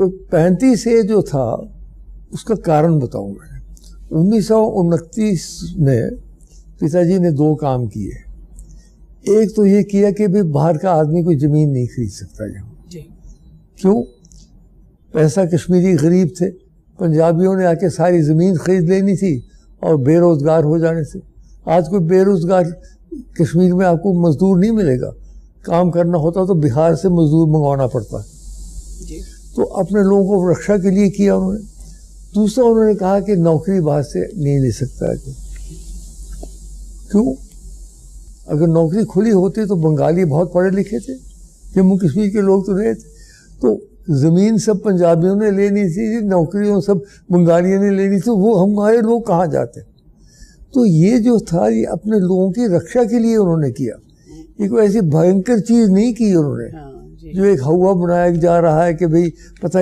तो 35 से जो था उसका कारण बताऊं मैं। 1929 में पिताजी ने 2 काम किए। एक तो ये किया कि भाई बाहर का आदमी कोई ज़मीन नहीं खरीद सकता यहाँ। क्यों? पैसा कश्मीरी गरीब थे, पंजाबियों ने आके सारी ज़मीन खरीद लेनी थी और बेरोज़गार हो जाने से। आज कोई बेरोज़गार कश्मीर में आपको मजदूर नहीं मिलेगा, काम करना होता तो बिहार से मजदूर मंगवाना पड़ता। तो अपने लोगों को रक्षा के लिए किया उन्होंने। दूसरा उन्होंने कहा कि नौकरी बाहर से नहीं ले सकता है। क्यों? अगर नौकरी खुली होती तो बंगाली बहुत पढ़े लिखे थे, जम्मू कश्मीर के लोग तो रहे थे, तो ज़मीन सब पंजाबियों ने लेनी थी, नौकरियों सब बंगालियों ने लेनी थी, वो हमारे लोग कहाँ जाते। तो ये जो था ये अपने लोगों की रक्षा के लिए उन्होंने किया। ये कोई ऐसी भयंकर चीज़ नहीं की उन्होंने, जो एक हवा बनाया जा रहा है कि भाई पता